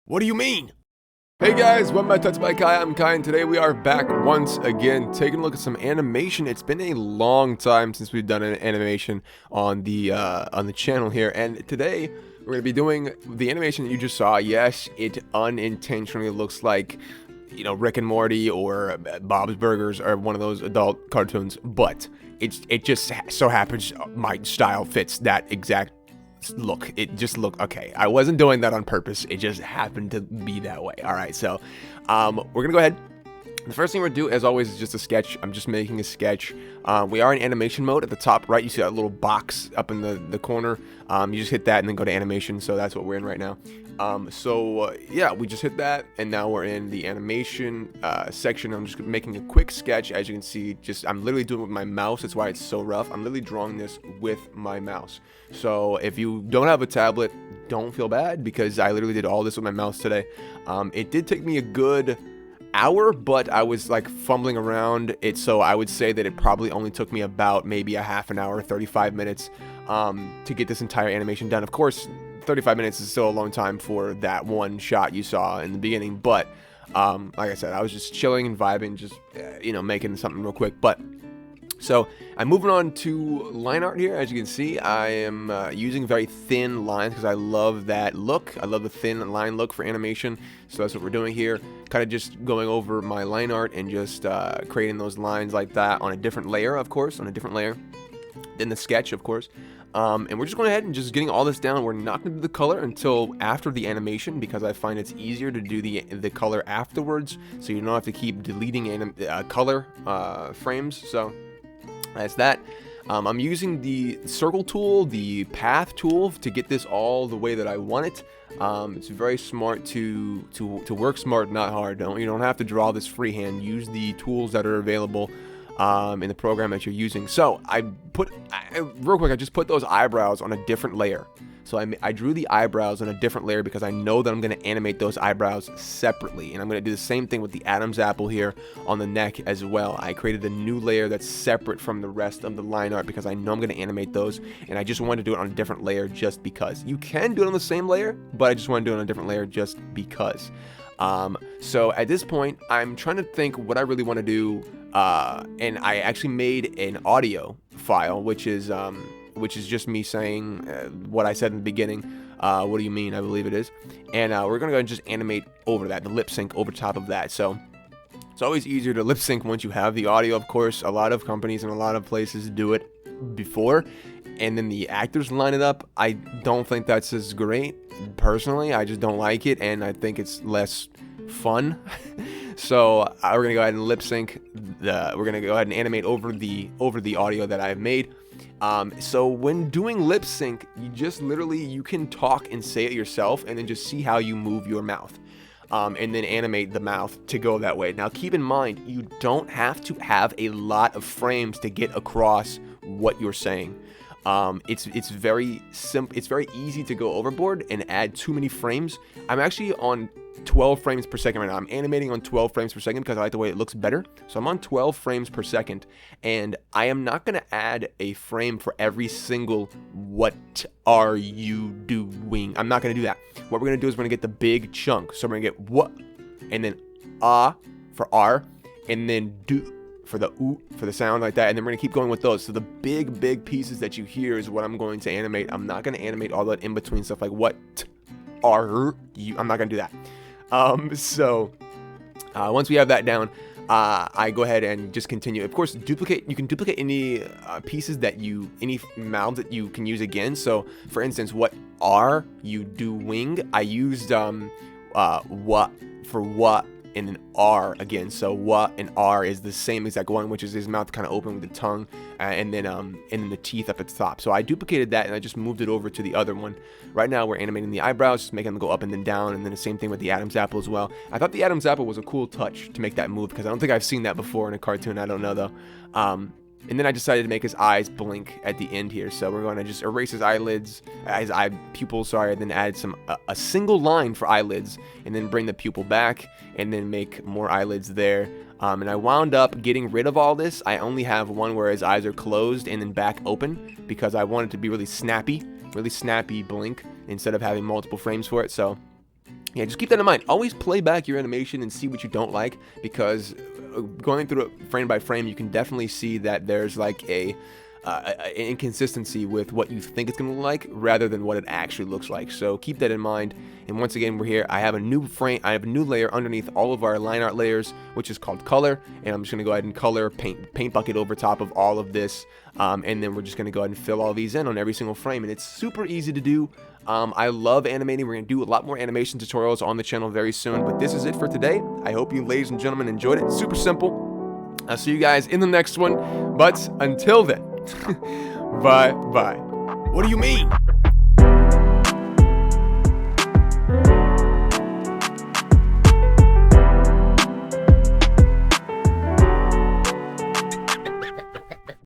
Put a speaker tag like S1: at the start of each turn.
S1: What do you mean? Hey guys, welcome back to TutsByKai. I'm Kai, and today we are back once again taking a look at some animation. It's been a long time since we've done an animation on the channel here, and today we're going to be doing the animation that you just saw. Yes, it unintentionally looks like, you know, Rick and Morty or Bob's Burgers or one of those adult cartoons, but it just so happens my style fits that exact look. It just looked okay. I wasn't doing that on purpose. It just happened to be that way. All right, so we're gonna go ahead. The first thing we're gonna do, as always, is just a sketch. I'm just making a sketch. We are in animation mode. At the top right, you see that little box up in the corner. You just hit that and then go to animation. So that's what we're in right now. Yeah, we just hit that, and now we're in the animation section. I'm just making a quick sketch. As you can see, I'm literally doing it with my mouse. That's why it's so rough. I'm literally drawing this with my mouse. So if you don't have a tablet, don't feel bad, because I literally did all this with my mouse today. It did take me a good hour, but I was like fumbling around it, so I would say that it probably only took me about maybe a half an hour, 35 minutes to get this entire animation done. Of course, 35 minutes is still a long time for that one shot you saw in the beginning, but like I said, I was just chilling and vibing, just you know, making something real quick. But so I'm moving on to line art here. As you can see, I am using very thin lines because I love that look. I love the thin line look for animation. So that's what we're doing here. Kind of just going over my line art and just creating those lines like that on a different layer, of course, on a different layer than the sketch, of course. And we're just going ahead and just getting all this down. We're not going to do the color until after the animation, because I find it's easier to do the color afterwards, so you don't have to keep deleting color frames. So that's that. I'm using the circle tool, the path tool, to get this all the way that I want it. It's very smart to work smart, not hard. You don't have to draw this freehand. Use the tools that are available in the program that you're using. So real quick, I just put those eyebrows on a different layer. So I drew the eyebrows on a different layer because I know that I'm going to animate those eyebrows separately. And I'm going to do the same thing with the Adam's apple here on the neck as well. I created a new layer that's separate from the rest of the line art because I know I'm going to animate those. And I just wanted to do it on a different layer just because. You can do it on the same layer, but I just want to do it on a different layer just because. So at this point, I'm trying to think what I really want to do. And I actually made an audio file, which is just me saying what I said in the beginning. What do you mean? I believe it is. And we're gonna go and just animate over that, the lip sync over top of that. So it's always easier to lip sync once you have the audio. Of course, a lot of companies and a lot of places do it before, and then the actors line it up. I don't think that's as great. Personally, I just don't like it, and I think it's less fun. So we're gonna go ahead and lip sync. We're gonna go ahead and animate over the audio that I've made. So when doing lip sync, you can talk and say it yourself, and then just see how you move your mouth, and then animate the mouth to go that way. Now keep in mind, you don't have to have a lot of frames to get across what you're saying. It's very simple. It's very easy to go overboard and add too many frames. I'm actually on 12 frames per second right now. I'm animating on 12 frames per second because I like the way it looks better. So I'm on 12 frames per second, and I am not going to add a frame for every single "what are you doing." I'm not going to do that. What we're going to do is we're going to get the big chunk. So we're going to get "what," and then "ah" for "r," and then "do" for the "oo" for the sound, like that. And then we're going to keep going with those. So the big pieces that you hear is what I'm going to animate. I'm not going to animate all that in between stuff like "what are you." I'm not going to do that. Once we have that down, I go ahead and just continue. Of course, you can duplicate any pieces any mouths that you can use again. So for instance, "what are you doing?" I used what for "what" and then "r" again. So "what" and "r" is the same exact one, which is his mouth kind of open with the tongue, and then the teeth up at the top. So I duplicated that and I just moved it over to the other one. Right now we're animating the eyebrows, just making them go up and then down, and then the same thing with the Adam's apple as well. I thought the Adam's apple was a cool touch to make that move because I don't think I've seen that before in a cartoon. I don't know though. And then I decided to make his eyes blink at the end here. So we're going to just erase his eyelids, his eye pupils, sorry, and then add a single line for eyelids, and then bring the pupil back, and then make more eyelids there. And I wound up getting rid of all this. I only have one where his eyes are closed and then back open because I wanted to be really snappy blink instead of having multiple frames for it. So yeah, just keep that in mind. Always play back your animation and see what you don't like, because going through it frame by frame, you can definitely see that there's like an inconsistency with what you think it's going to look like rather than what it actually looks like. So keep that in mind. And once again, we're here. I have a new frame. I have a new layer underneath all of our line art layers, which is called color. And I'm just going to go ahead and color paint bucket over top of all of this. And then we're just going to go ahead and fill all these in on every single frame. And it's super easy to do. I love animating. We're going to do a lot more animation tutorials on the channel very soon. But this is it for today. I hope you, ladies and gentlemen, enjoyed it. Super simple. I'll see you guys in the next one. But until then, bye-bye. What do you mean?